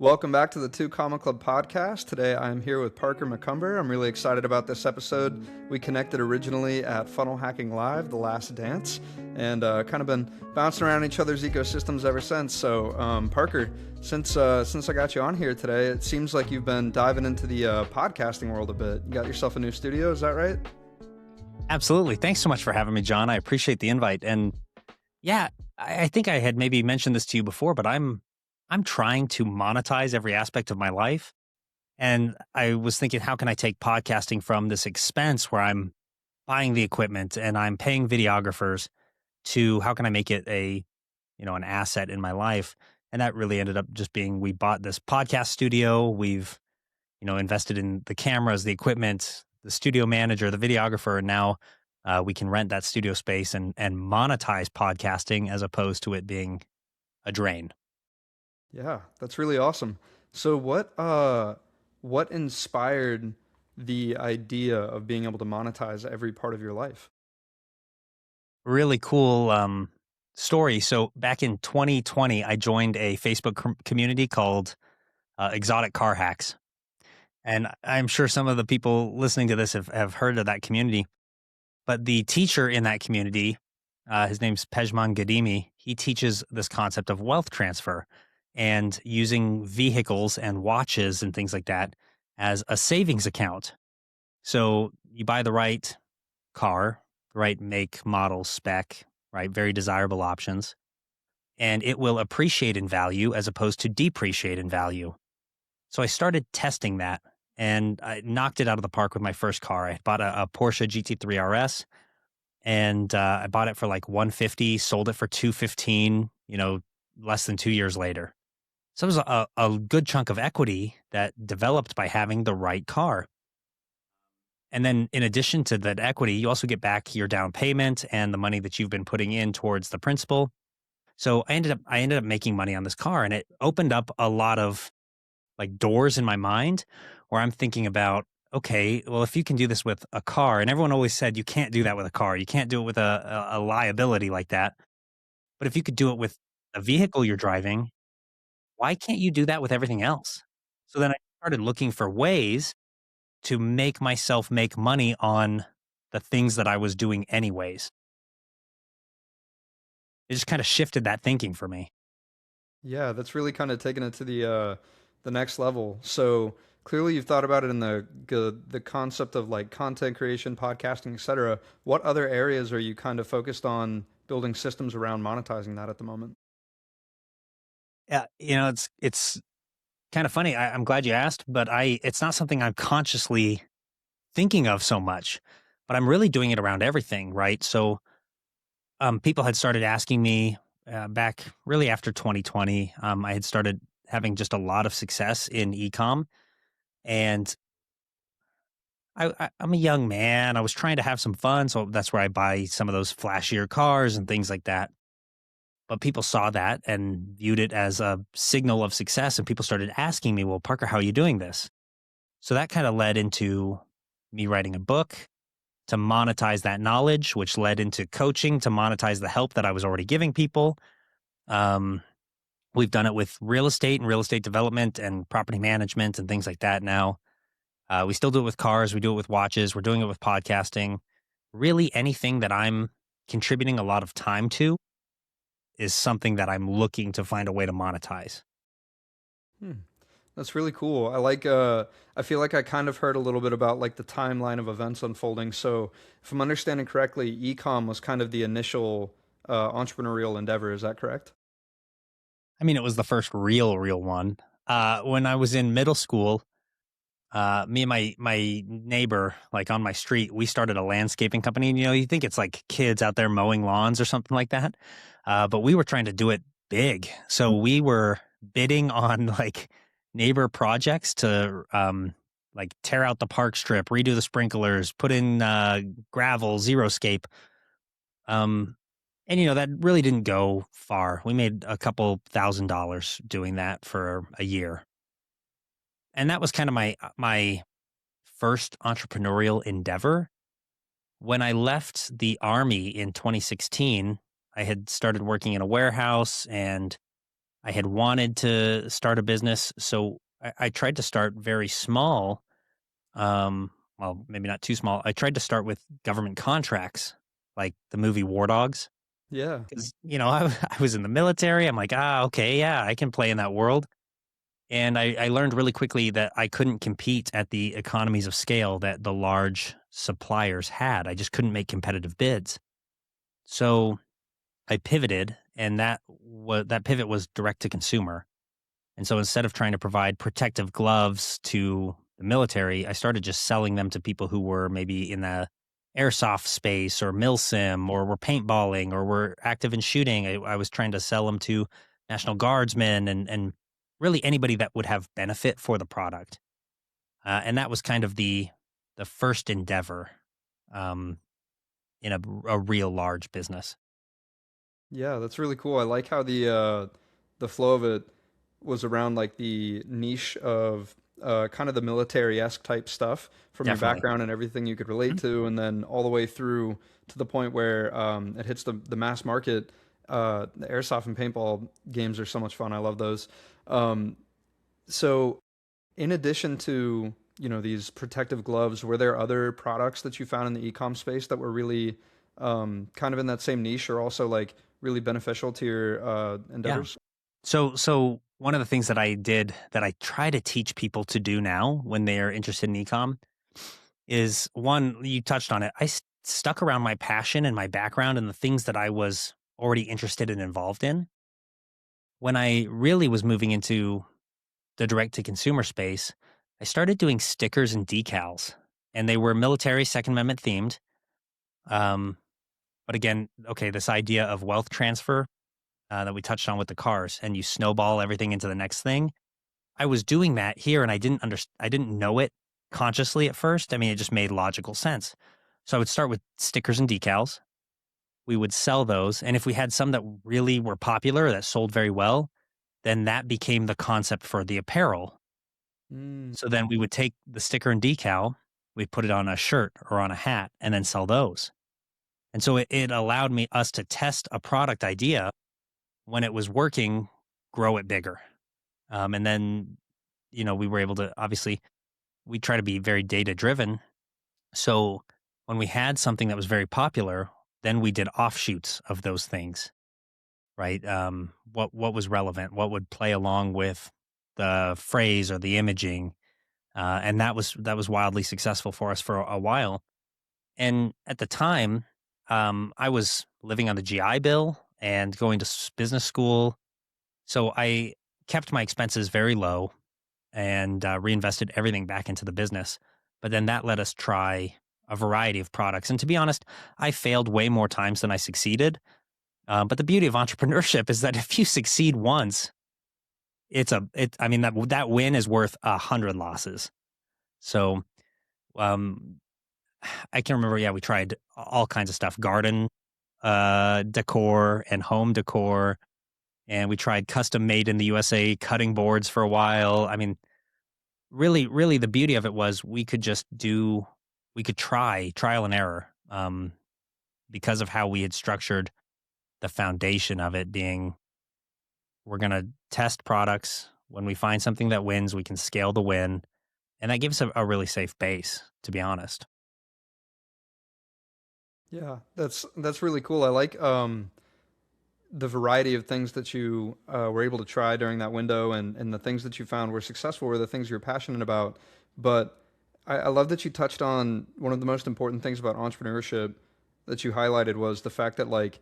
Welcome back to the Two Comma Club podcast. Today I'm here with Parker McCumber. I'm really excited about this episode. We connected originally at Funnel Hacking Live, The Last Dance, and kind of been bouncing around each other's ecosystems ever since. So, Parker, since I got you on here today, it seems like you've been diving into the podcasting world a bit. You got yourself a new studio, is that right? Absolutely. Thanks so much for having me, John. I appreciate the invite. And yeah, I think I had maybe mentioned this to you before, but I'm trying to monetize every aspect of my life. And I was thinking, how can I take podcasting from this expense where I'm buying the equipment and I'm paying videographers to how can I make it an asset in my life? And that really ended up just being, we bought this podcast studio. We've, invested in the cameras, the equipment, the studio manager, the videographer. And now we can rent that studio space and monetize podcasting as opposed to it being a drain. Yeah, that's really awesome. So what inspired the idea of being able to monetize every part of your life? Really cool story. So back in 2020, I joined a Facebook community called Exotic Car Hacks. And I'm sure some of the people listening to this have heard of that community. But the teacher in that community, his name's Pejman Gadimi, he teaches this concept of wealth transfer and using vehicles and watches and things like that as a savings account. So you buy the right car, the right make, model, spec, right? Very desirable options. And it will appreciate in value as opposed to depreciate in value. So I started testing that and I knocked it out of the park with my first car. I bought a Porsche GT3 RS and I bought it for like 150, sold it for 215, less than 2 years later. So it was a good chunk of equity that developed by having the right car. And then in addition to that equity, you also get back your down payment and the money that you've been putting in towards the principal. So I ended up making money on this car, and it opened up a lot of like doors in my mind where I'm thinking about, okay, well, if you can do this with a car, and everyone always said you can't do that with a car, you can't do it with a liability like that. But if you could do it with a vehicle you're driving, why can't you do that with everything else? So then I started looking for ways to make myself make money on the things that I was doing anyways. It just kind of shifted that thinking for me. Yeah, that's really kind of taking it to the next level. So clearly, you've thought about it in the concept of like content creation, podcasting, etc. What other areas are you kind of focused on building systems around monetizing that at the moment? Yeah, it's kind of funny. I'm glad you asked, but it's not something I'm consciously thinking of so much, but I'm really doing it around everything, right? So people had started asking me back really after 2020. I had started having just a lot of success in ecom, and I'm a young man. I was trying to have some fun, so that's where I buy some of those flashier cars and things like that. But people saw that and viewed it as a signal of success, and people started asking me, "Well, Parker, how are you doing this?" So that kind of led into me writing a book to monetize that knowledge, which led into coaching to monetize the help that I was already giving people. Um, we've done it with real estate and real estate development and property management and things like that now. We still do it with cars. We do it with watches. We're doing it with podcasting. Really, anything that I'm contributing a lot of time to is something that I'm looking to find a way to monetize. Hmm. That's really cool. I feel like I kind of heard a little bit about like the timeline of events unfolding. So if I'm understanding correctly, ecom was kind of the initial entrepreneurial endeavor. Is that correct? I mean, it was the first real one. When I was in middle school, me and my neighbor, like on my street, we started a landscaping company. And, you think it's like kids out there mowing lawns or something like that. But we were trying to do it big. So we were bidding on like neighbor projects to like tear out the park strip, redo the sprinklers, put in gravel, xeriscape. Um, and that really didn't go far. We made a couple $1,000s doing that for a year. And that was kind of my first entrepreneurial endeavor. When I left the army in 2016, I had started working in a warehouse and I had wanted to start a business, so I tried to start very small. Well, maybe not too small. I tried to start with government contracts, like the movie War Dogs, Yeah. because I was in the military. I'm like, okay, yeah, I can play in that world. And I learned really quickly that I couldn't compete at the economies of scale that the large suppliers had. I just couldn't make competitive bids. So I pivoted, and that pivot was direct to consumer. And so instead of trying to provide protective gloves to the military, I started just selling them to people who were maybe in the airsoft space or milsim or were paintballing or were active in shooting. I was trying to sell them to National Guardsmen and really anybody that would have benefit for the product. And that was kind of the first endeavor um, in a real large business. Yeah, that's really cool. I like how the flow of it was around like the niche of kind of the military-esque type stuff from your Definitely. background and everything you could relate Mhm. to, and then all the way through to the point where it hits the mass market. The airsoft and paintball games are so much fun. I love those. Um, so in addition to, these protective gloves, were there other products that you found in the e-com space that were really kind of in that same niche or also like really beneficial to your Yeah. endeavors? So one of the things that I did that I try to teach people to do now when they are interested in ecom is one, you touched on it. Stuck around my passion and my background and the things that I was already interested and involved in. When I really was moving into the direct to consumer space, I started doing stickers and decals, and they were military Second Amendment themed. Um, but again, okay, this idea of wealth transfer that we touched on with the cars, and you snowball everything into the next thing. I was doing that here, and I didn't know it consciously at first. I mean, it just made logical sense. So I would start with stickers and decals. We would sell those, and if we had some that really were popular that sold very well, then that became the concept for the apparel. Mm, So then we would take the sticker and decal, we put it on a shirt or on a hat, and then sell those. And so it allowed us to test a product idea when it was working, grow it bigger. And then, we were able to obviously we try to be very data driven. So when we had something that was very popular, then we did offshoots of those things, right? What was relevant, what would play along with the phrase or the imaging, and that was wildly successful for us for a while. And at the time, I was living on the GI Bill and going to business school, so I kept my expenses very low and reinvested everything back into the business. But then that let us try a variety of products. And to be honest, I failed way more times than I succeeded. But the beauty of entrepreneurship is that if you succeed once, I mean, that win is worth 100 losses. So um, I can remember, yeah, we tried all kinds of stuff, garden decor and home decor. And we tried custom made in the USA cutting boards for a while. I mean, really the beauty of it was we could try trial and error, because of how we had structured the foundation of it being, we're going to test products. When we find something that wins, we can scale the win. And that gives a really safe base, to be honest. yeah, that's really cool. I like the variety of things that you were able to try during that window, and the things that you found were successful were the things you're passionate about. But I love that you touched on one of the most important things about entrepreneurship that you highlighted was the fact that like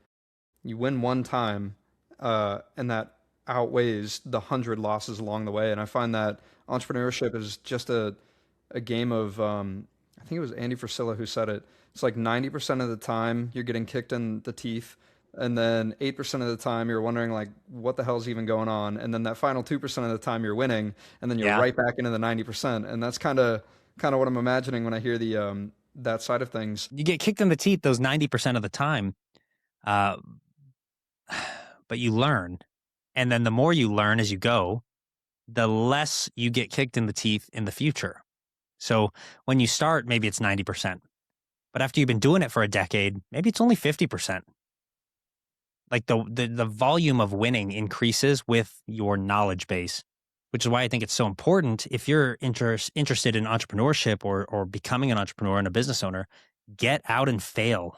you win one time, and that outweighs the 100 losses along the way. And I find that entrepreneurship is just a game of I think it was Andy Frisella who said it. It's like 90% of the time you're getting kicked in the teeth, and then 8% of the time you're wondering like what the hell's even going on, and then that final 2% of the time you're winning, and then you're Yeah. right back into the 90%. And that's kind of what I'm imagining when I hear the that side of things. You get kicked in the teeth those 90% of the time, uh, but you learn. And then the more you learn as you go, the less you get kicked in the teeth in the future. So when you start, maybe it's 90%. But after you've been doing it for a decade, maybe it's only 50%. like the volume of winning increases with your knowledge base, which is why I think it's so important if you're interested in entrepreneurship or becoming an entrepreneur and a business owner, get out and fail.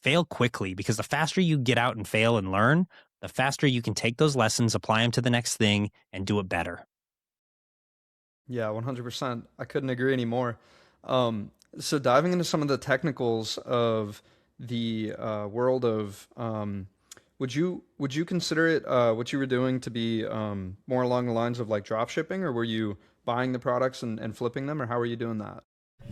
Fail quickly because the faster you get out and fail and learn, the faster you can take those lessons, apply them to the next thing and do it better. Yeah, 100%. I couldn't agree anymore. So diving into some of the technicals of the world of, would you consider it what you were doing to be more along the lines of like drop shipping, or were you buying the products and flipping them, or how were you doing that?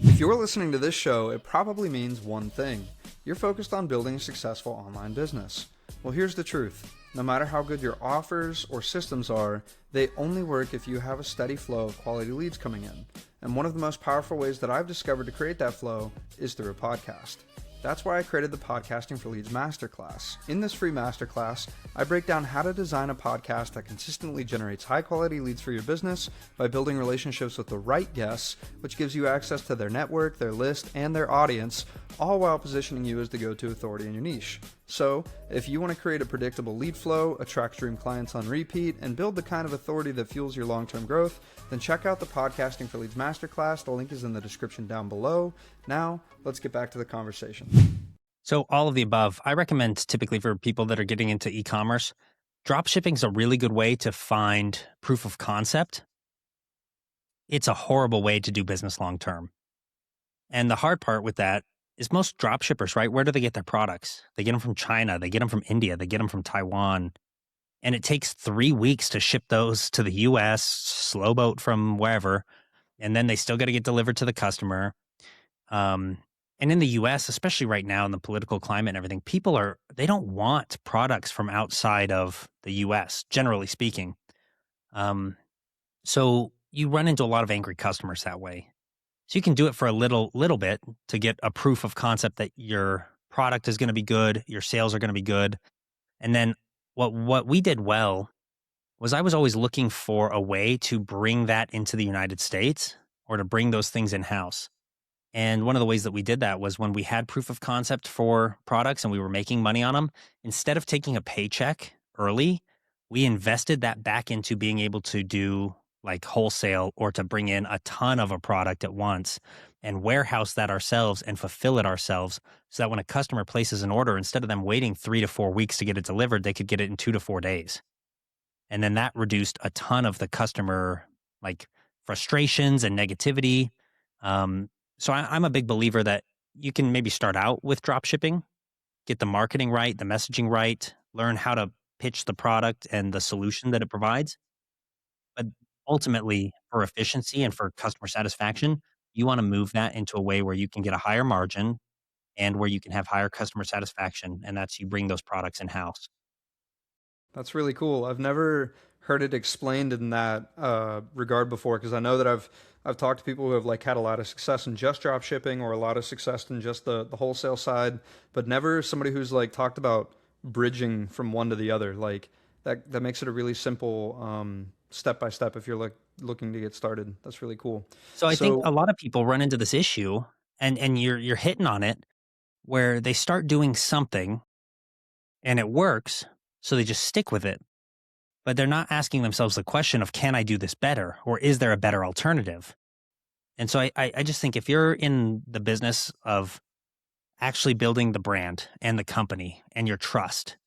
If you're listening to this show, it probably means one thing. You're focused on building a successful online business. Well, here's the truth. No matter how good your offers or systems are, they only work if you have a steady flow of quality leads coming in. And one of the most powerful ways that I've discovered to create that flow is through a podcast. That's why I created the Podcasting for Leads Masterclass. In this free masterclass, I break down how to design a podcast that consistently generates high quality leads for your business by building relationships with the right guests, which gives you access to their network, their list, and their audience, all while positioning you as the go-to authority in your niche. So, if you want to create a predictable lead flow, attract dream clients on repeat, and build the kind of authority that fuels your long-term growth, then check out the Podcasting for Leads Masterclass. The link is in the description down below. Now, let's get back to the conversation. So all of the above, I recommend typically for people that are getting into e-commerce, drop shipping is a really good way to find proof of concept. It's a horrible way to do business long term. And the hard part with that is most drop shippers, right? Where do they get their products? They get them from China, they get them from India, they get them from Taiwan. And it takes 3 weeks to ship those to the US, slow boat from wherever. And then they still got to get delivered to the customer. Um, and in the US, especially right now in the political climate and everything, they don't want products from outside of the US, generally speaking. Um, so you run into a lot of angry customers that way. So you can do it for a little bit to get a proof of concept that your product is going to be good, your sales are going to be good. And then what we did well was I was always looking for a way to bring that into the United States or to bring those things in house. And one of the ways that we did that was when we had proof of concept for products and we were making money on them, instead of taking a paycheck early, we invested that back into being able to do like wholesale or to bring in a ton of a product at once and warehouse that ourselves and fulfill it ourselves so that when a customer places an order, instead of them waiting 3 to 4 weeks to get it delivered, they could get it in 2 to 4 days. And then that reduced a ton of the customer like frustrations and negativity. So I'm a big believer that you can maybe start out with drop shipping, get the marketing right, the messaging right, learn how to pitch the product and the solution that it provides. But ultimately, for efficiency and for customer satisfaction, you want to move that into a way where you can get a higher margin and where you can have higher customer satisfaction. And that's you bring those products in house. That's really cool. I've never heard it explained in that regard before, because I know that I've talked to people who have like had a lot of success in just drop shipping or a lot of success in just the wholesale side, but never somebody who's like talked about bridging from one to the other. Like that makes it a really simple step by step if you're like looking to get started. That's really cool. So I think So a lot of people run into this issue and you're hitting on it where they start doing something and it works, so they just stick with it. But they're not asking themselves the question of, can I do this better? Or is there a better alternative? And so I just think if you're in the business of actually building the brand and the company and your trust,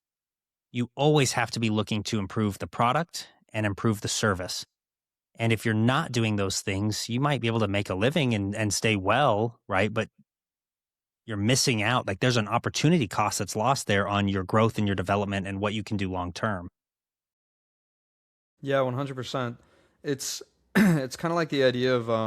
you always have to be looking to improve the product and improve the service. And if you're not doing those things, you might be able to make a living and stay well, right? But you're missing out. Like there's an opportunity cost that's lost there on your growth and your development and what you can do long term. yeah, 100%. It's it's kind of like the idea of I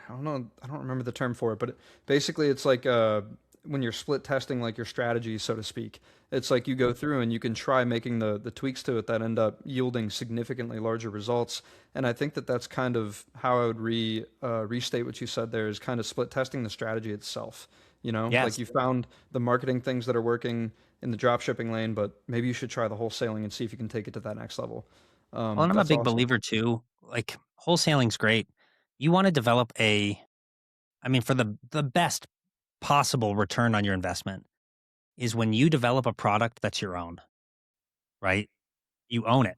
don't know, I don't remember the term for it, but basically it's like when you're split testing like your strategy, so to speak. It's like you go through and you can try making the tweaks to it that end up yielding significantly larger results. And I think that that's kind of how I would restate what you said there is kind of split testing the strategy itself. You know, like Yes. you found the marketing things that are working in the drop shipping lane, but maybe you should try the wholesaling and see if you can take it to that next level. Well, and I'm a That's big awesome. believer too. Like wholesaling's great. You want to develop I mean, for the best possible return on your investment, is when you develop a product that's your own, right? You own it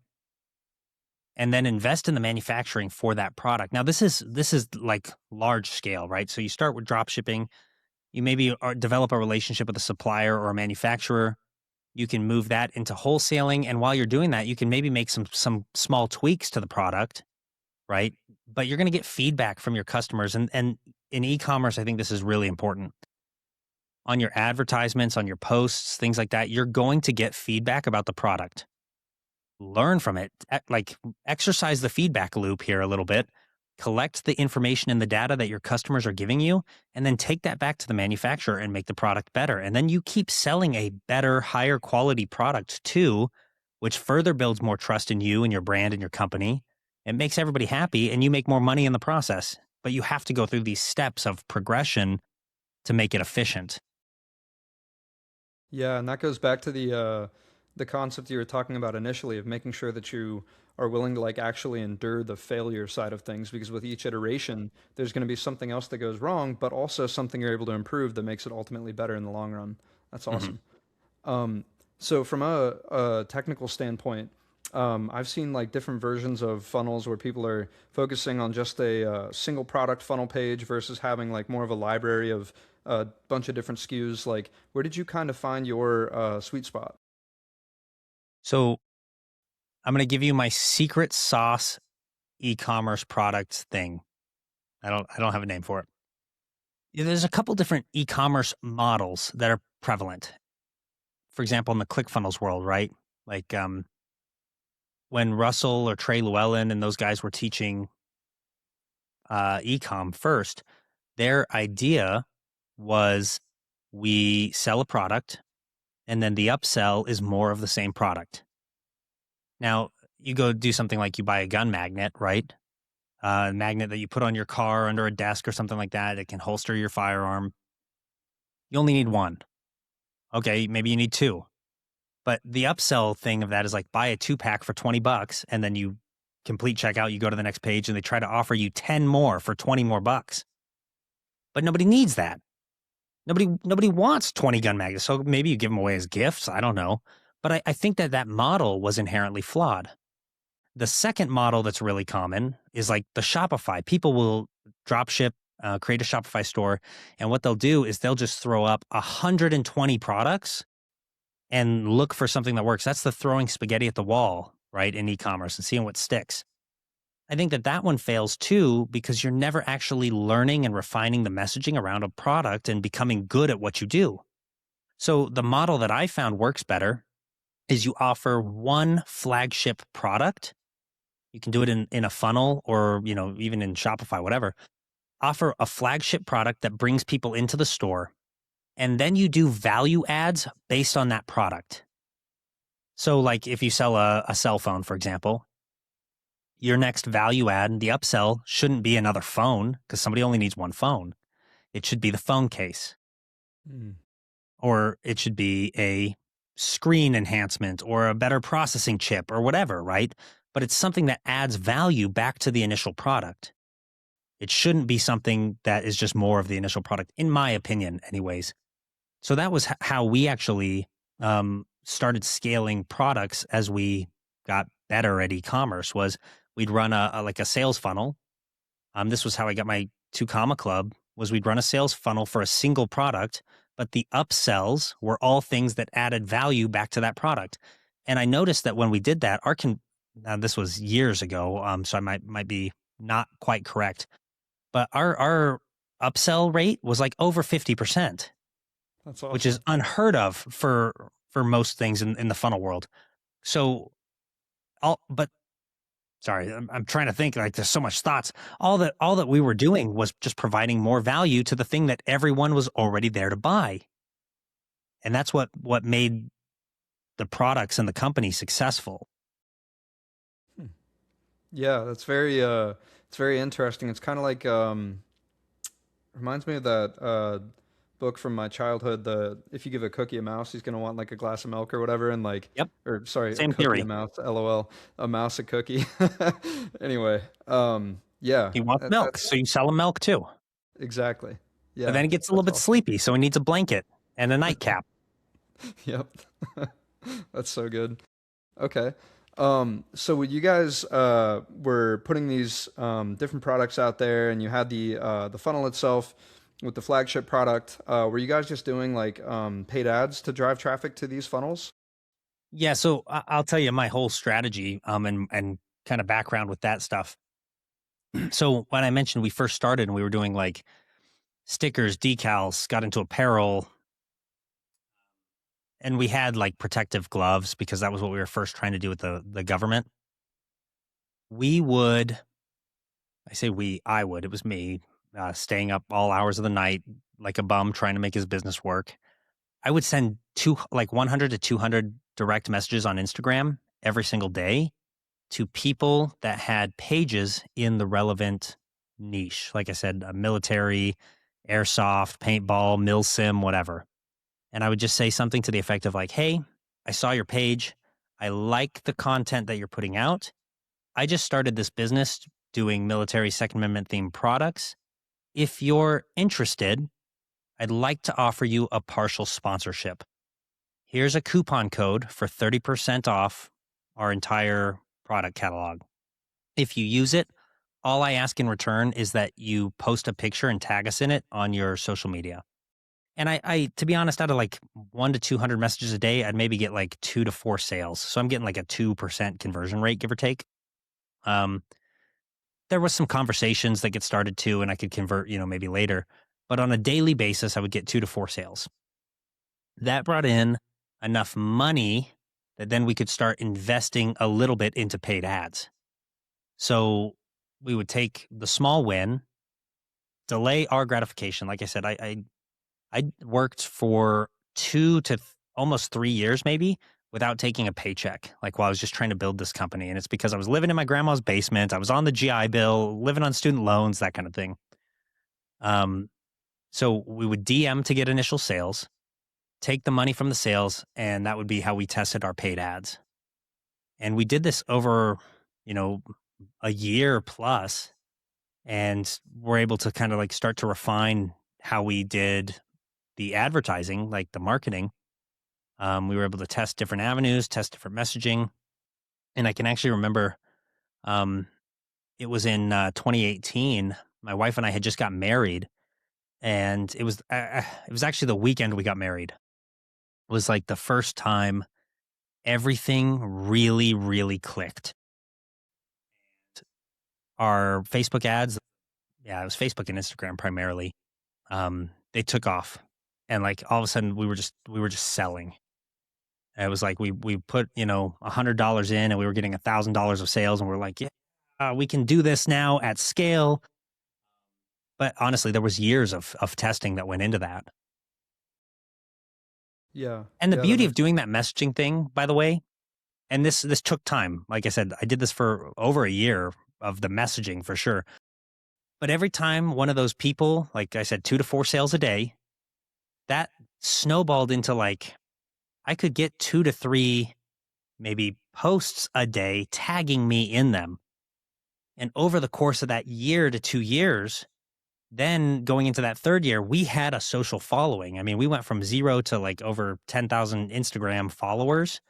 and then invest in the manufacturing for that product. Now this is like large scale, right? So you start with drop shipping, you maybe develop a relationship with a supplier or a manufacturer. You can move that into wholesaling, and while you're doing that, you can maybe make some small tweaks to the product, right? But you're going to get feedback from your customers, and in e-commerce, I think this is really important. On your advertisements, on your posts, things like that, you're going to get feedback about the product. Learn from it, exercise the feedback loop here a little bit. Collect the information and the data that your customers are giving you, and then take that back to the manufacturer and make the product better. And then you keep selling a better, higher quality product too, which further builds more trust in you and your brand and your company. It makes everybody happy and you make more money in the process. But you have to go through these steps of progression to make it efficient. Yeah, and that goes back to the concept you were talking about initially of making sure that you are willing to like actually endure the failure side of things, because with each iteration there's going to be something else that goes wrong, but also something you're able to improve that makes it ultimately better in the long run. That's Mhm. awesome. So from a technical standpoint, I've seen like different versions of funnels where people are focusing on just a single product funnel page versus having like more of a library of a bunch of different SKUs. Like, where did you kind of find your sweet spot? So I'm going to give you my secret sauce e-commerce product thing. I don't have a name for it. Yeah, there's a couple different e-commerce models that are prevalent. For example, in the ClickFunnels world, right? Like when Russell or Trey Llewellyn and those guys were teaching e-com first, their idea was we sell a product and then the upsell is more of the same product. Now, you go do something like you buy a gun magnet, right? A magnet that you put on your car under a desk or something like that. It can holster your firearm. You only need one. Okay, maybe you need two. But the upsell thing of that is like buy a 2-pack for $20 and then you complete checkout, you go to the next page and they try to offer you 10 more for 20 more bucks. But nobody needs that. Nobody wants 20 gun magnets. So maybe you give them away as gifts. I don't know. But I think that that model was inherently flawed. The second model that's really common is like the Shopify. People will drop ship, create a Shopify store, and what they'll do is they'll just throw up 120 products and look for something that works. That's the throwing spaghetti at the wall, right, in e-commerce and seeing what sticks. I think that that one fails too because you're never actually learning and refining the messaging around a product and becoming good at what you do. So the model that I found works better is you offer one flagship product. You can do it in a funnel or, even in Shopify, whatever. Offer a flagship product that brings people into the store, and then you do value adds based on that product. So, like if you sell a cell phone, for example, your next value add, the upsell, shouldn't be another phone because somebody only needs one phone. It should be the phone case, Mm. or it should be a screen enhancement or a better processing chip or whatever, right? But it's something that adds value back to the initial product. It shouldn't be something that is just more of the initial product, in my opinion, anyways. So that was how we actually started scaling products as we got better at e-commerce. Was we'd run a sales funnel. This was how I got my 2 Comma Club. Was we'd run a sales funnel for a single product, but the upsells were all things that added value back to that product. And I noticed that when we did that, now this was years ago, so I might be not quite correct, but our upsell rate was like over 50%, That's which is awesome. unheard of for most things in the funnel world. So but sorry, I'm trying to think, like there's so much thoughts. All that we were doing was just providing more value to the thing that everyone was already there to buy. And that's what made the products and the company successful. Hmm. Yeah, that's very it's very interesting. It's kind of like reminds me of that book from my childhood. The if you give a cookie a mouse, he's gonna want like a glass of milk or whatever, and like, Yep, or sorry, a same cookie a theory. mouse, LOL, a mouse a cookie. Anyway, yeah, He wants milk, that's so you sell him milk too. exactly, But yeah, then he gets a little that's bit awesome. sleepy, so he needs a blanket and a nightcap. Yep. That's so good. Okay. So when you guys were putting these different products out there, and you had the funnel itself with the flagship product, were you guys just doing like paid ads to drive traffic to these funnels? Yeah, so I'll tell you my whole strategy and kind of background with that stuff. So when I mentioned we first started and we were doing like stickers, decals, got into apparel, and we had like protective gloves because that was what we were first trying to do with the government. We would, I say we, I would, it was me, staying up all hours of the night like a bum trying to make his business work. I would send 100 to 200 direct messages on Instagram every single day to people that had pages in the relevant niche. Like I said, military, airsoft, paintball, mil sim, whatever. And I would just say something to the effect of like, "Hey, I saw your page. I like the content that you're putting out. I just started this business doing military Second Amendment themed products. If you're interested, I'd like to offer you a partial sponsorship. Here's a coupon code for 30% off our entire product catalog. If you use it, all I ask in return is that you post a picture and tag us in it on your social media." And to be honest, out of like 1 to 200 messages a day, I'd maybe get like 2 to 4 sales. So I'm getting like a 2% conversion rate, give or take. Um, there was some conversations that get started too, and I could convert, maybe later. But on a daily basis, I would get 2 to 4 sales. That brought in enough money that then we could start investing a little bit into paid ads. So we would take the small win, delay our gratification. Like I said, I worked for almost 3 years, maybe, without taking a paycheck. Like while I was just trying to build this company, and it's because I was living in my grandma's basement. I was on the GI Bill, living on student loans, that kind of thing. Um, so we would DM to get initial sales, take the money from the sales, and that would be how we tested our paid ads. And we did this over, you know, a year plus, and we're able to kind of like start to refine how we did the advertising, like the marketing. We were able to test different avenues, test different messaging, and I can actually remember um, it was in 2018. My wife and I had just got married, and it was actually the weekend we got married. It was like the first time everything really, really clicked. Our Facebook ads, yeah, it was Facebook and Instagram primarily. They took off, and like all of a sudden we were just selling. It was like we put $100 in, and we were getting $1,000 of sales, and we're like, yeah, we can do this now at scale. But honestly, there was years of testing that went into that. Yeah, And the yeah, that beauty of makes doing that messaging thing, by the way, and this took time. Like I said, I did this for over a year of the messaging for sure. But every time one of those people, like I said, 2 to 4 sales a day, that snowballed into like I could get 2 to 3 maybe posts a day tagging me in them. And over the course of that year to 2 years, then going into that third year, we had a social following. I mean, we went from zero to like over 10,000 Instagram followers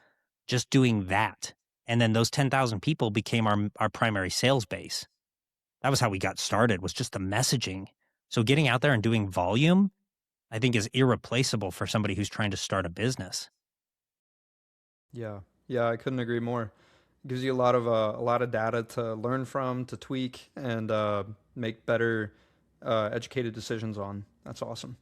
just doing that. And then those 10,000 people became our primary sales base. That was how we got started, was just the messaging. So getting out there and doing volume, I think, is irreplaceable for somebody who's trying to start a business. Yeah, yeah, I couldn't agree more. It gives you a lot of data to learn from, to tweak, and make better educated decisions on. That's awesome.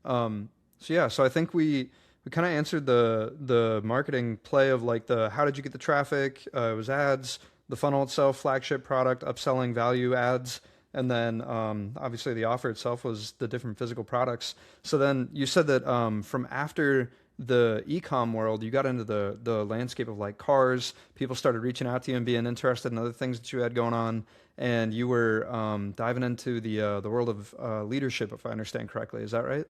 So yeah, so I think we kind of answered the marketing play of like the how did you get the traffic? It was ads, the funnel itself, flagship product, upselling value ads, and then obviously the offer itself was the different physical products. So then you said that from after the e-com world, you got into the landscape of like cars. People started reaching out to you and being interested in other things that you had going on, and you were diving into the world of leadership, if I understand correctly. Is that right?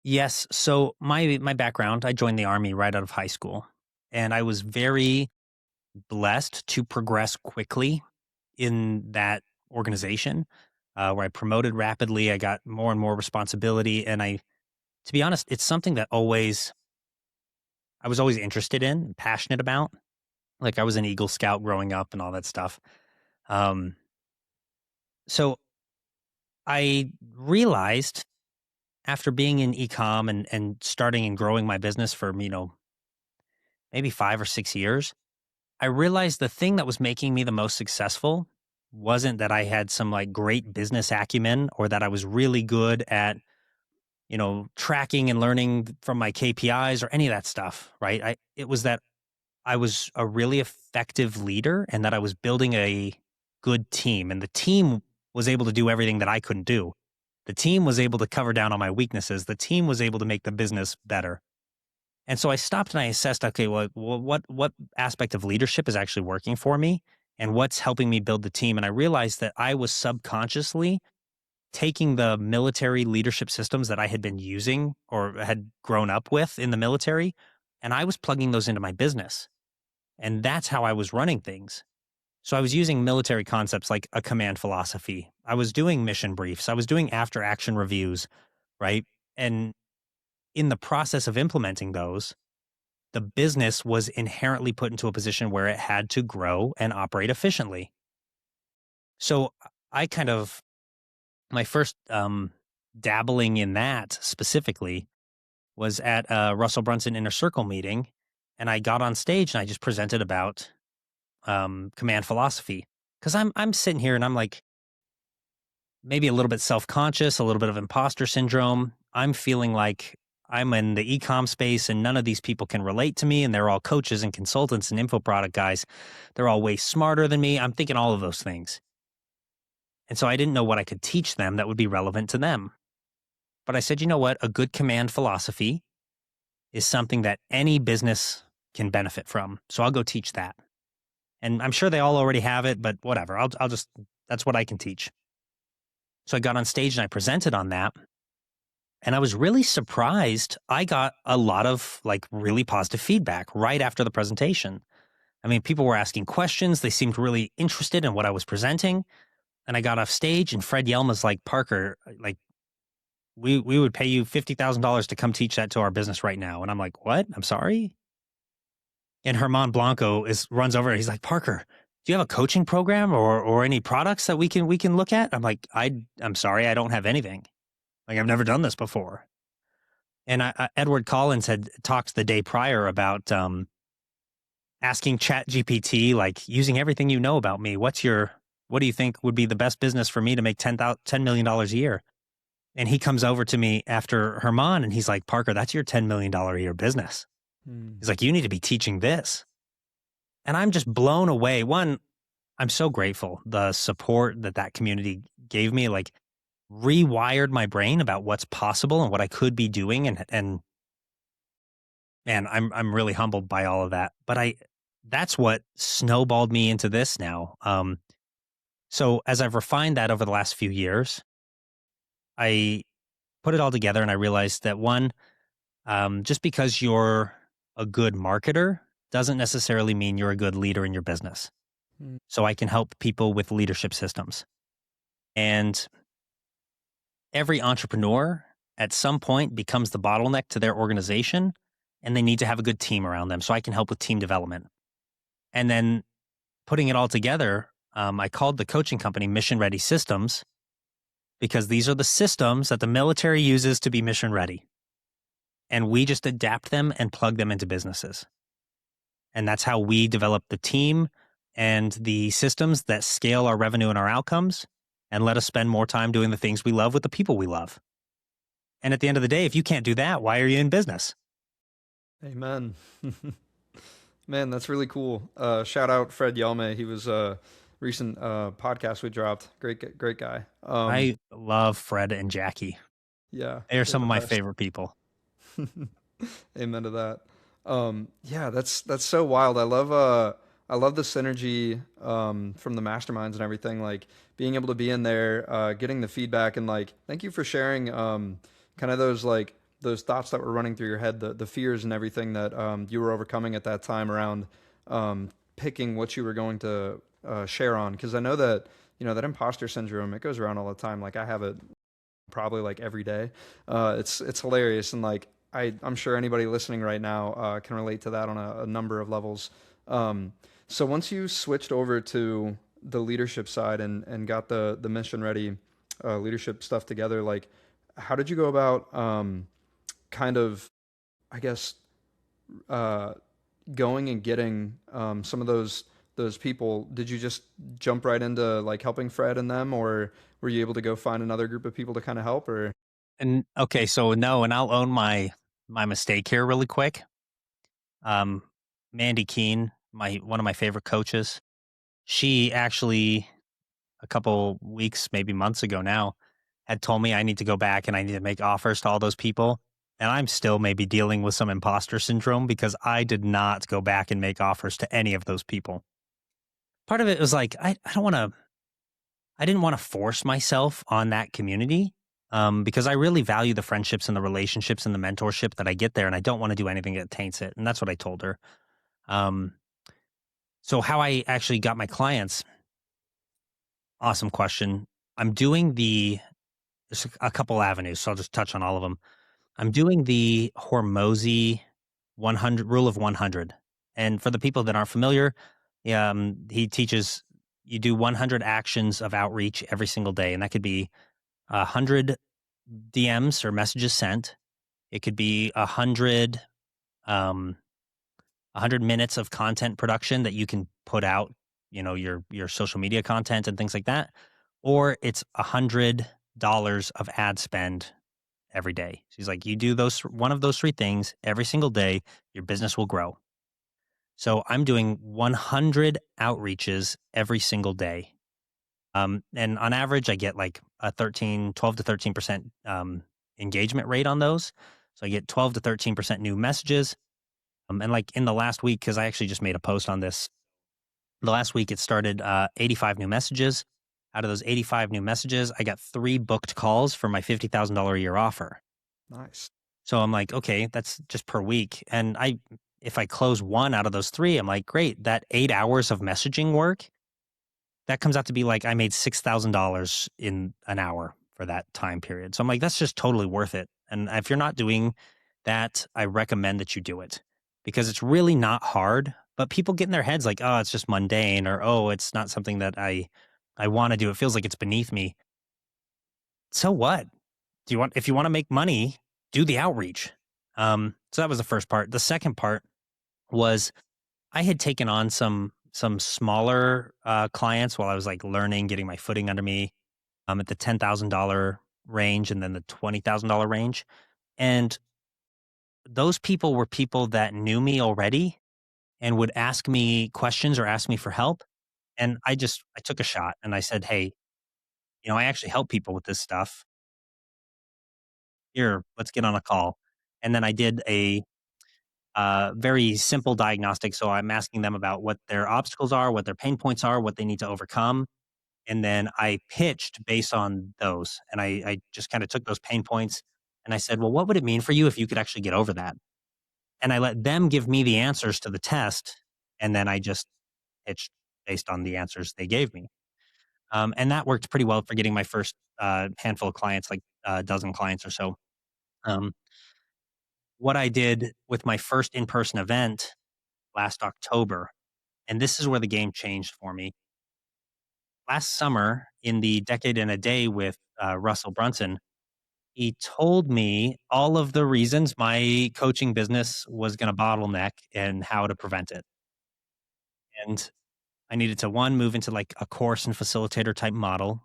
Yes. So my background, I joined the army right out of high school, and I was very blessed to progress quickly in that organization, where I promoted rapidly. I got more and more responsibility, and to be honest, it's something that always I was always interested in, passionate about. Like I was an Eagle Scout growing up and all that stuff. Um, so I realized after being in ecom and starting and growing my business for, maybe 5 or 6 years, I realized the thing that was making me the most successful wasn't that I had some like great business acumen or that I was really good at, tracking and learning from my KPIs or any of that stuff, right? It was that I was a really effective leader and that I was building a good team, and the team was able to do everything that I couldn't do. The team was able to cover down on my weaknesses. The team was able to make the business better. And so I stopped and I assessed, okay, well, what aspect of leadership is actually working for me and what's helping me build the team? And I realized that I was subconsciously taking the military leadership systems that I had been using or had grown up with in the military, and I was plugging those into my business. And that's how I was running things. So I was using military concepts like a command philosophy. I was doing mission briefs. I was doing after action reviews, right? And in the process of implementing those, the business was inherently put into a position where it had to grow and operate efficiently. So I kind of, my first dabbling in that specifically was at a Russell Brunson Inner Circle meeting. And I got on stage and I just presented about command philosophy. Because I'm sitting here and I'm like maybe a little bit self-conscious, a little bit of imposter syndrome. I'm feeling like I'm in the e-com space and none of these people can relate to me, and they're all coaches and consultants and info product guys. They're all way smarter than me. I'm thinking all of those things. And so I didn't know what I could teach them that would be relevant to them. But I said, you know what? A good command philosophy is something that any business can benefit from. So I'll go teach that. And I'm sure they all already have it, but whatever. I'll just, that's what I can teach. So I got on stage and I presented on that. And I was really surprised. I got a lot of like really positive feedback right after the presentation. I mean, people were asking questions. They seemed really interested in what I was presenting. And I got off stage and Fred Yelma's like, Parker, like we would pay you $50,000 to come teach that to our business right now. And I'm like, what? I'm sorry. And Herman Blanco runs over. He's like, Parker, do you have a coaching program or any products that we can look at? I'm like, I'm sorry, I don't have anything. Like I've never done this before. And Edward Collins had talked the day prior about asking Chat GPT, like using everything you know about me. What do you think would be the best business for me to make $10 million a year? And he comes over to me after Herman and he's like, Parker, that's your $10 million a year business. He's like, you need to be teaching this. And I'm just blown away. One, I'm so grateful. The support that community gave me, like rewired my brain about what's possible and what I could be doing. And man, I'm really humbled by all of that. But that's what snowballed me into this now. So as I've refined that over the last few years, I put it all together and I realized that one, just because you're a good marketer doesn't necessarily mean you're a good leader in your business. So I can help people with leadership systems. And every entrepreneur at some point becomes the bottleneck to their organization and they need to have a good team around them. So I can help with team development. And then putting it all together, I called the coaching company Mission Ready Systems because these are the systems that the military uses to be mission ready. And we just adapt them and plug them into businesses. And that's how we develop the team and the systems that scale our revenue and our outcomes and let us spend more time doing the things we love with the people we love. And at the end of the day, if you can't do that, why are you in business? Amen. Man, that's really cool. Shout out Fred Yelme. He was a recent podcast we dropped. Great guy. I love Fred and Jackie. Yeah, They are they're some the of my best. favorite people. Amen to that. Yeah, that's so wild. I love the synergy from the masterminds and everything. Like being able to be in there, getting the feedback, and like thank you for sharing kind of those thoughts that were running through your head, the fears and everything that you were overcoming at that time around picking what you were going to share on. Because I know that that imposter syndrome, it goes around all the time. Like I have it probably like every day. It's hilarious, and like I'm sure anybody listening right now can relate to that on a number of levels. Um, so once you switched over to the leadership side and got the mission ready leadership stuff together, like how did you go about kind of, I guess, uh, going and getting some of those people? Did you just jump right into like helping Fred and them, or were you able to go find another group of people to kind of help? Or And okay, so no, and I'll own my mistake here really quick. Um, Mandy Keen, my one of my favorite coaches, she actually a couple weeks, maybe months ago now, had told me I need to go back and I need to make offers to all those people. And I'm still maybe dealing with some imposter syndrome because I did not go back and make offers to any of those people. Part of it was like I don't want to I didn't want to force myself on that community because I really value the friendships and the relationships and the mentorship that I get there, and I don't want to do anything that taints it. And that's what I told her. Um, so how I actually got my clients, awesome question. I'm doing there's a couple avenues, so I'll just touch on all of them. I'm doing the Hormozy 100 rule of 100. And for the people that aren't familiar, he teaches you do 100 actions of outreach every single day. And that could be 100 DMs or messages sent. It could be 100 minutes of content production that you can put out, your social media content and things like that. Or it's $100 of ad spend every day. She's like, you do those one of those three things every single day, your business will grow. So I'm doing 100 outreaches every single day. And on average, I get like a 12 to 13% engagement rate on those. So I get 12 to 13% new messages. And like in the last week, because I actually just made a post on this, the last week it started 85 new messages. Out of those 85 new messages, I got 3 booked calls for my $50,000 a year offer. nice. So I'm like, okay, that's just per week. And if I close one out of those three, I'm like, great, that 8 hours of messaging work, that comes out to be like I made $6,000 in an hour for that time period. So I'm like, that's just totally worth it. And if you're not doing that, I recommend that you do it because it's really not hard. But people get in their heads like, oh, it's just mundane, or oh, it's not something that I want to do. It feels like it's beneath me. So what? If you want to make money, do the outreach. So that was the first part. The second part was I had taken on some smaller clients while I was like learning, getting my footing under me at the $10,000 range and then the $20,000 range. And those people were people that knew me already and would ask me questions or ask me for help. And I took a shot and I said, hey, I actually help people with this stuff. Here, let's get on a call. And then I did a very simple diagnostic. So I'm asking them about what their obstacles are, what their pain points are, what they need to overcome. And then I pitched based on those. And I just kind of took those pain points and I said, well, what would it mean for you if you could actually get over that? And I let them give me the answers to the test. And then I just pitched based on the answers they gave me. And that worked pretty well for getting my first handful of clients, like a dozen clients or so. Um, what I did with my first in person event last October, and this is where the game changed for me. Last summer, in the Decade in a Day with Russell Brunson, he told me all of the reasons my coaching business was going to bottleneck and how to prevent it. And I needed to one, move into like a course and facilitator type model.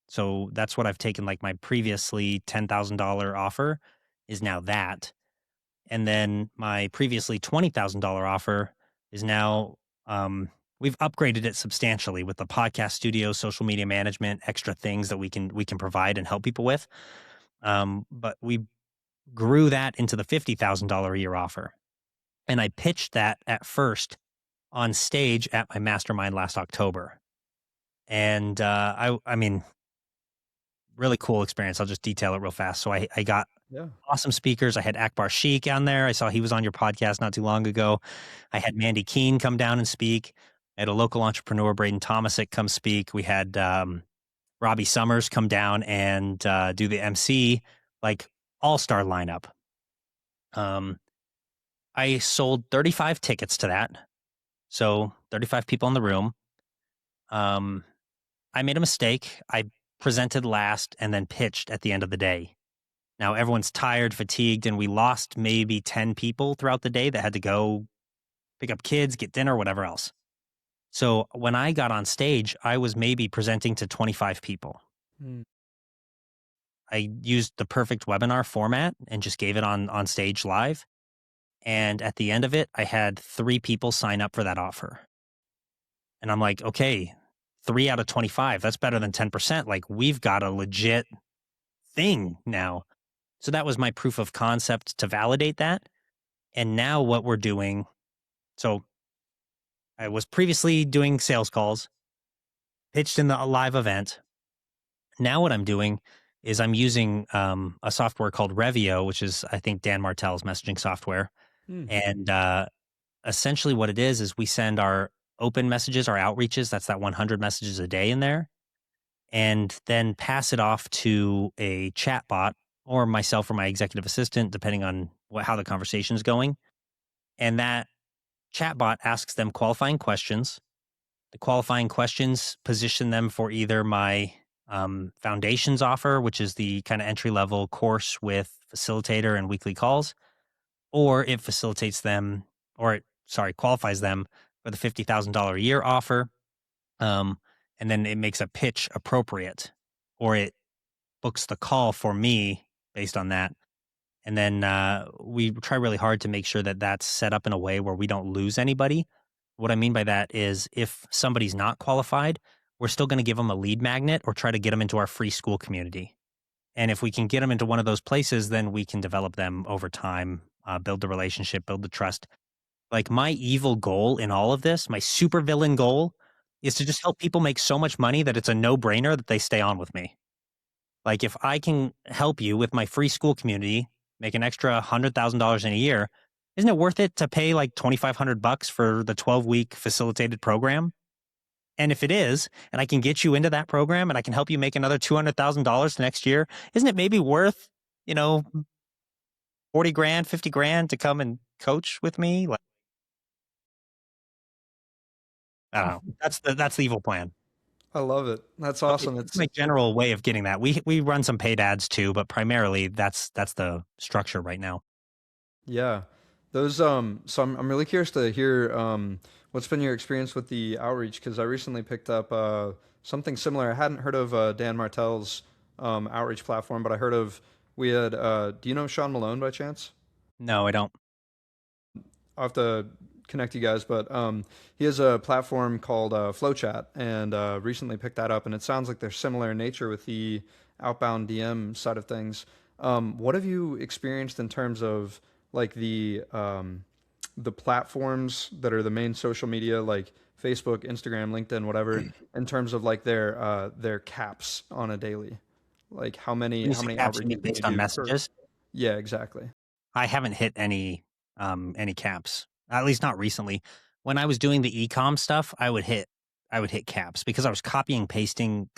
So that's what I've taken. Like my previously $10,000 offer is now that. And then my previously $20,000 offer is now, we've upgraded it substantially with the podcast studio, social media management, extra things that we can provide and help people with. But we grew that into the $50,000 a year offer. And I pitched that at first on stage at my mastermind last October. And I mean, really cool experience. I'll just detail it real fast. So I got Yeah. awesome speakers. I had Akbar Sheik on there. I saw he was on your podcast not too long ago. I had Mandy Keen come down and speak. I had a local entrepreneur, Braden Tomasic, come speak. We had Robbie Summers come down and do the MC, like all-star lineup. Um, I sold 35 tickets to that. So 35 people in the room. Um, I made a mistake. I presented last and then pitched at the end of the day. Now everyone's tired, fatigued, and we lost maybe 10 people throughout the day that had to go pick up kids, get dinner, whatever else. So when I got on stage, I was maybe presenting to 25 people. Mm. I used the perfect webinar format and just gave it on stage live. And at the end of it, I had 3 people sign up for that offer. And I'm like, okay, 3 out of 25, that's better than 10%. Like we've got a legit thing now. So that was my proof of concept to validate that. And now what we're doing, so I was previously doing sales calls, pitched in the live event. Now what I'm doing is I'm using a software called Revio, which is I think Dan Martell's messaging software. Mm. And essentially what it is we send our open messages, our outreaches, that's that 100 messages a day in there, and then pass it off to a chat bot or myself or my executive assistant, depending on how the conversation is going. And that chat bot asks them qualifying questions. The qualifying questions position them for either my foundations offer, which is the kind of entry level course with facilitator and weekly calls, or it facilitates them, or it, sorry, qualifies them for the $50,000 a year offer. Um, and then it makes a pitch appropriate, or it books the call for me based on that. And then we try really hard to make sure that that's set up in a way where we don't lose anybody. What I mean by that is if somebody's not qualified, we're still going to give them a lead magnet or try to get them into our free school community. And if we can get them into one of those places, then we can develop them over time, build the relationship, build the trust. Like my evil goal in all of this, my super villain goal is to just help people make so much money that it's a no brainer that they stay on with me. Like if I can help you with my free school community, make an extra $100,000 in a year, isn't it worth it to pay like 2,500 bucks for the 12-week facilitated program? And if it is, and I can get you into that program and I can help you make another $200,000 next year, isn't it maybe worth, you know, 40 grand, 50 grand to come and coach with me? Like, I don't know. That's the evil plan. I love it. That's But awesome. it's my general way of getting that. We run some paid ads too, but primarily that's the structure right now. Yeah. Those so I'm really curious to hear what's been your experience with the outreach because I recently picked up something similar. I hadn't heard of Dan Martell's outreach platform, but I heard of we had do you know Sean Malone by chance? No, I don't. I'll have to connect you guys, but he has a platform called FlowChat, and recently picked that up, and it sounds like they're similar in nature with the outbound DM side of things. What have you experienced in terms of like the platforms that are the main social media, like Facebook, Instagram, LinkedIn, whatever, in terms of like their caps on a daily? Like When you how say many caps, you mean outreaches can you based on do per? messages? Yeah, exactly. I haven't hit any caps. At least not recently. When I was doing the e-com stuff, I would hit caps because I was copy and pasting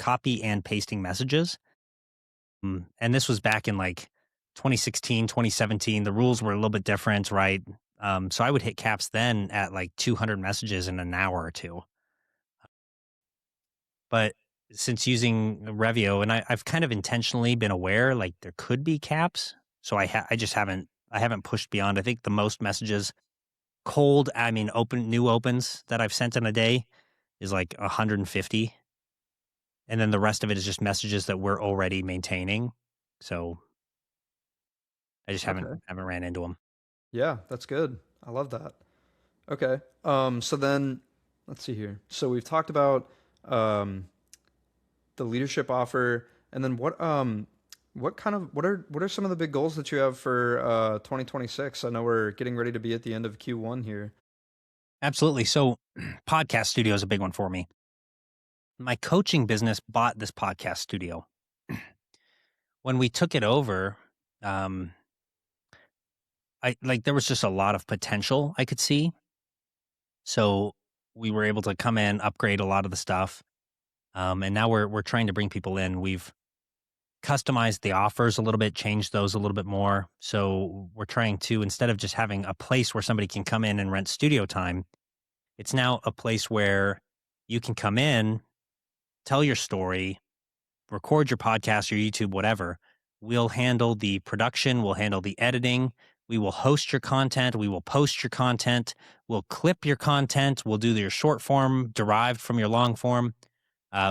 messages. And this was back in like 2016, 2017. The rules were a little bit different, right? So I would hit caps then at like 200 messages in an hour or two. But since using Revio, and I've kind of intentionally been aware, like there could be caps. So I just I haven't pushed beyond. I think the most messages cold, I mean new opens that I've sent in a day is like 150, and then the rest of it is just messages that we're already maintaining. So I just haven't Okay. haven't ran into them. Yeah, that's good. I love that. Okay. So then let's see here. So we've talked about um, the leadership offer, and then what are some of the big goals that you have for 2026? I know we're getting ready to be at the end of Q1 here. Absolutely. So podcast studio is a big one for me. My coaching business bought this podcast studio. When we took it over, um, I like there was just a lot of potential I could see. So we were able to come in, upgrade a lot of the stuff. And now we're trying to bring people in. We've customize the offers a little bit, change those a little bit more. So we're trying to, instead of just having a place where somebody can come in and rent studio time, it's now a place where you can come in, tell your story, record your podcast, your YouTube, whatever. We'll handle the production, we'll handle the editing, we will host your content, we will post your content, we'll clip your content, we'll do your short form derived from your long form.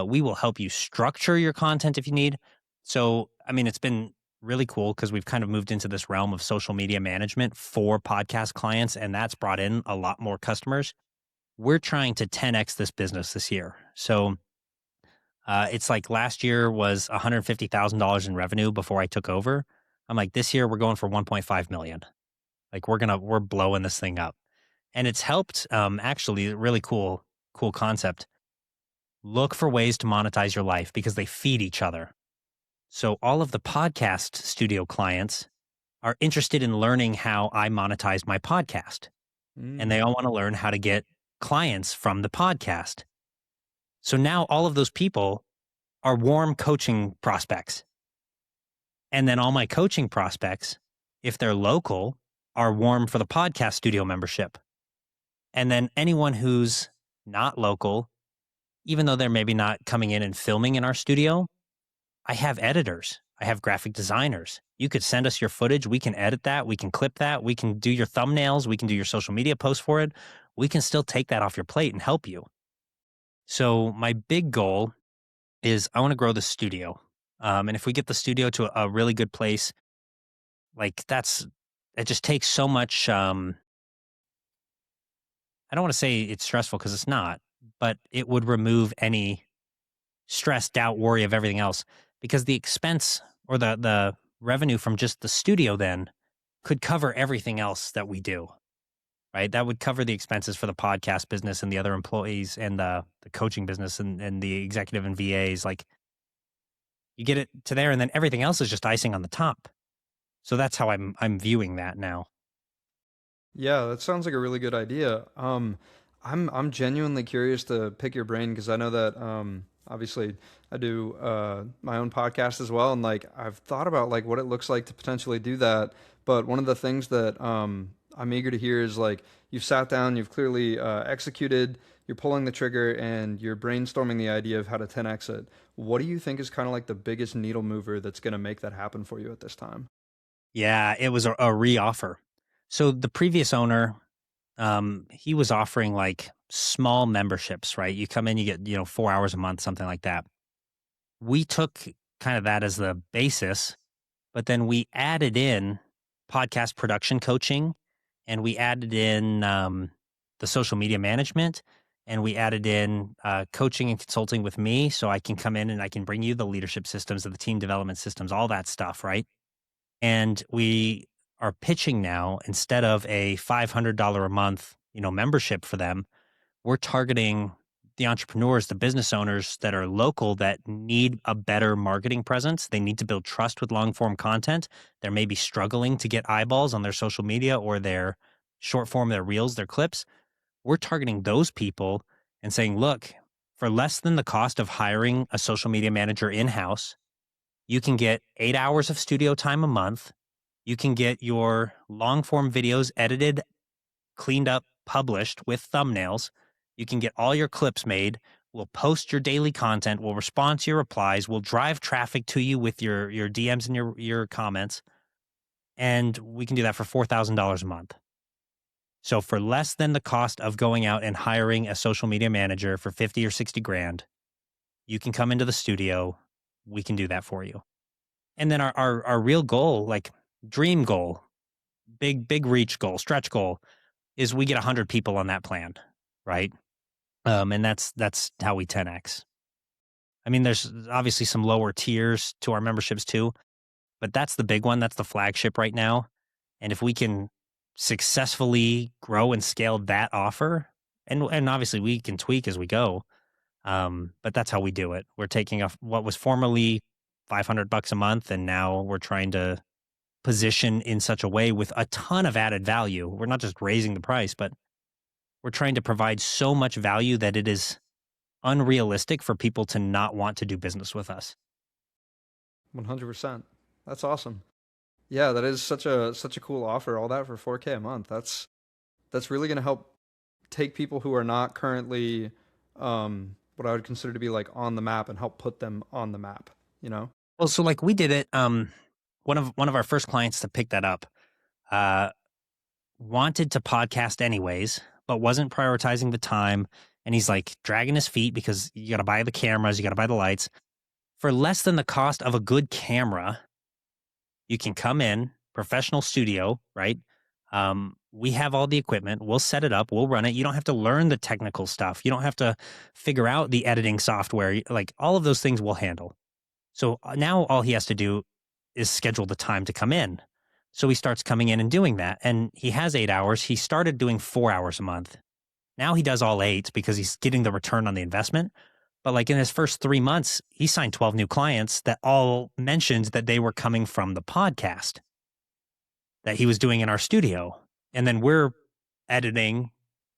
We will help you structure your content if you need. So, I mean, it's been really cool because we've kind of moved into this realm of social media management for podcast clients, and that's brought in a lot more customers. We're trying to 10x this business this year. So, it's like last year was $150,000 in revenue before I took over. I'm like, this year we're going for 1.5 million. Like we're blowing this thing up, and it's helped. Actually, really cool concept. Look for ways to monetize your life because they feed each other. So all of the podcast studio clients are interested in learning how I monetize my podcast, and they Mm. all want to learn how to get clients from the podcast. So now all of those people are warm coaching prospects. And then all my coaching prospects, if they're local, are warm for the podcast studio membership. And then anyone who's not local, even though they're maybe not coming in and filming in our studio, I have editors. I have graphic designers. You could send us your footage. We can edit that. We can clip that. We can do your thumbnails. We can do your social media posts for it. We can still take that off your plate and help you. So my big goal is I want to grow the studio. And if we get the studio to a really good place, like it just takes so much. I don't want to say it's stressful because it's not, but it would remove any stress, doubt, worry of everything else because the expense or the revenue from just the studio then could cover everything else that we do. Right. That would cover the expenses for the podcast business and the other employees and the coaching business and the executive and VAs. Like you get it to there and then everything else is just icing on the top. So that's how I'm viewing that now. Yeah, that sounds like a really good idea. I'm genuinely curious to pick your brain because I know that obviously I do my own podcast as well, and like I've thought about like what it looks like to potentially do that. But one of the things that I'm eager to hear is like you've sat down, you've clearly executed, you're pulling the trigger, and you're brainstorming the idea of how to 10x it. What do you think is kind of like the biggest needle mover that's going to make that happen for you at this time? Yeah, it was a re-offer. So the previous owner, he was offering like small memberships, right? You come in, you get, 4 hours a month, something like that. We took kind of that as the basis, but then we added in podcast production coaching and we added in the social media management and we added in coaching and consulting with me so I can come in and I can bring you the leadership systems, the team development systems, all that stuff, right? And we are pitching now instead of a $500 a month, membership for them, we're targeting the entrepreneurs, the business owners that are local that need a better marketing presence. They need to build trust with long form content. They're maybe struggling to get eyeballs on their social media or their short form, their reels, their clips. We're targeting those people and saying, look, for less than the cost of hiring a social media manager in house, you can get 8 hours of studio time a month. You can get your long form videos edited, cleaned up, published with thumbnails. You can get all your clips made. We'll post your daily content. We'll respond to your replies. We'll drive traffic to you with your DMs and your comments. And we can do that for $4,000 a month. So for less than the cost of going out and hiring a social media manager for 50 or 60 grand, you can come into the studio. We can do that for you. And then our real goal, like dream goal, big reach goal, stretch goal, is we get 100 people on that plan, right? And that's how we 10x. I mean, there's obviously some lower tiers to our memberships too, but that's the big one. That's the flagship right now. And if we can successfully grow and scale that offer, and obviously we can tweak as we go, but that's how we do it. We're taking off what was formerly $500 a month, and now we're trying to position in such a way with a ton of added value. We're not just raising the price, but we're trying to provide so much value that it is unrealistic for people to not want to do business with us. 100%. That's awesome. Yeah, that is such a cool offer. All that for 4K a month. That's really going to help take people who are not currently what I would consider to be like on the map and help put them on the map, you know? Well, so like we did it. One of our first clients to pick that up, uh, wanted to podcast anyways, but wasn't prioritizing the time. And he's like dragging his feet because you got to buy the cameras, you got to buy the lights. For less than the cost of a good camera, you can come in, professional studio, right? We have all the equipment. We'll set it up. We'll run it. You don't have to learn the technical stuff. You don't have to figure out the editing software. Like all of those things we'll handle. So now all he has to do is schedule the time to come in. So he starts coming in and doing that. And he has 8 hours. He started doing 4 hours a month. Now he does all 8 because he's getting the return on the investment. But like in his first 3 months, he signed 12 new clients that all mentioned that they were coming from the podcast that he was doing in our studio. And then we're editing,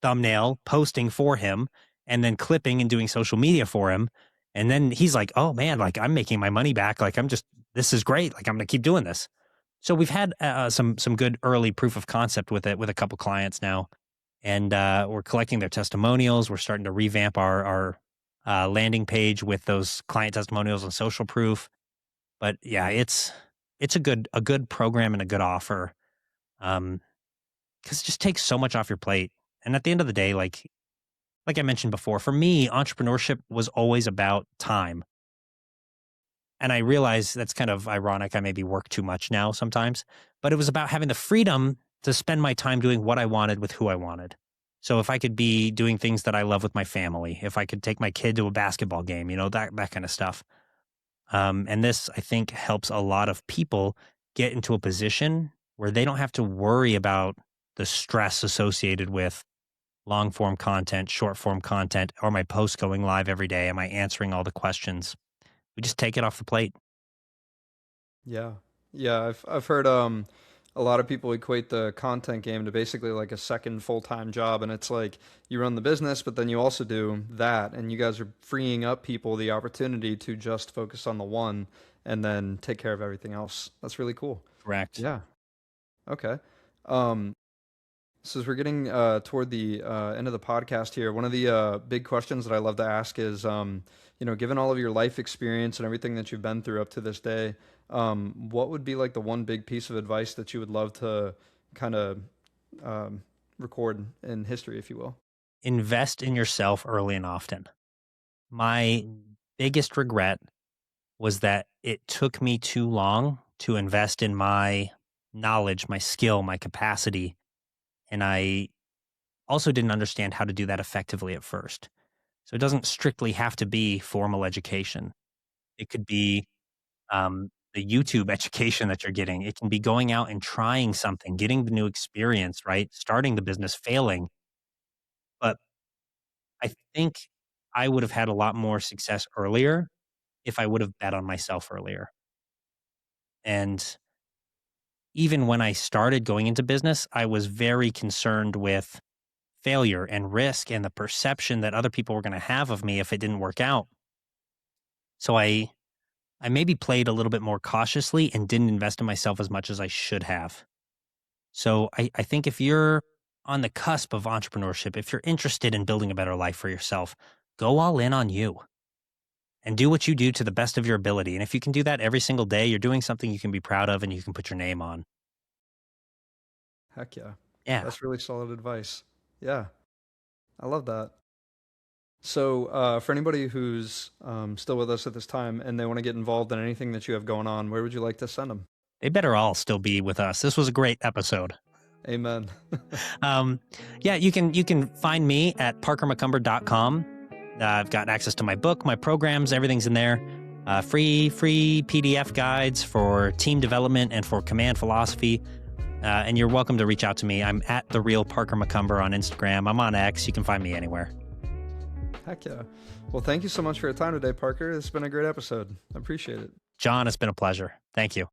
thumbnail, posting for him, and then clipping and doing social media for him. And then he's like, oh man, like I'm making my money back. Like this is great. Like I'm going to keep doing this. So we've had some good early proof of concept with it with a couple clients now. And we're collecting their testimonials. We're starting to revamp our landing page with those client testimonials and social proof. But yeah, it's a good program and a good offer. Because it just takes so much off your plate. And at the end of the day, like I mentioned before, for me, entrepreneurship was always about time. And I realize that's kind of ironic. I maybe work too much now sometimes, but it was about having the freedom to spend my time doing what I wanted with who I wanted. So if I could be doing things that I love with my family, if I could take my kid to a basketball game, that kind of stuff. And this, I think, helps a lot of people get into a position where they don't have to worry about the stress associated with long form content, short form content, or my posts going live every day. Am I answering all the questions? We just take it off the plate. Yeah. Yeah, I've heard a lot of people equate the content game to basically like a second full-time job, and it's like you run the business but then you also do that, and you guys are freeing up people the opportunity to just focus on the one and then take care of everything else. That's really cool. Correct. Yeah. Okay. Um so as we're getting toward the end of the podcast here, one of the big questions that I love to ask is, given all of your life experience and everything that you've been through up to this day, what would be like the one big piece of advice that you would love to kind of record in history, if you will? Invest in yourself early and often. My biggest regret was that it took me too long to invest in my knowledge, my skill, my capacity. And I also didn't understand how to do that effectively at first. So it doesn't strictly have to be formal education. It could be the YouTube education that you're getting. It can be going out and trying something, getting the new experience, right? Starting the business, failing. But I think I would have had a lot more success earlier if I would have bet on myself earlier. And even when I started going into business, I was very concerned with failure and risk and the perception that other people were going to have of me if it didn't work out. So I maybe played a little bit more cautiously and didn't invest in myself as much as I should have. So I think if you're on the cusp of entrepreneurship, if you're interested in building a better life for yourself, go all in on you and do what you do to the best of your ability. And if you can do that every single day, you're doing something you can be proud of and you can put your name on. Heck yeah. Yeah. That's really solid advice. Yeah. I love that. So, for anybody who's still with us at this time and they want to get involved in anything that you have going on, where would you like to send them? They better all still be with us. This was a great episode. Amen. Yeah, you can find me at parkermccumber.com. I've got access to my book, my programs, everything's in there. Free PDF guides for team development and for command philosophy. And you're welcome to reach out to me. I'm at The Real Parker McCumber on Instagram. I'm on X. You can find me anywhere. Heck yeah. Well, thank you so much for your time today, Parker. It's been a great episode. I appreciate it. John, it's been a pleasure. Thank you.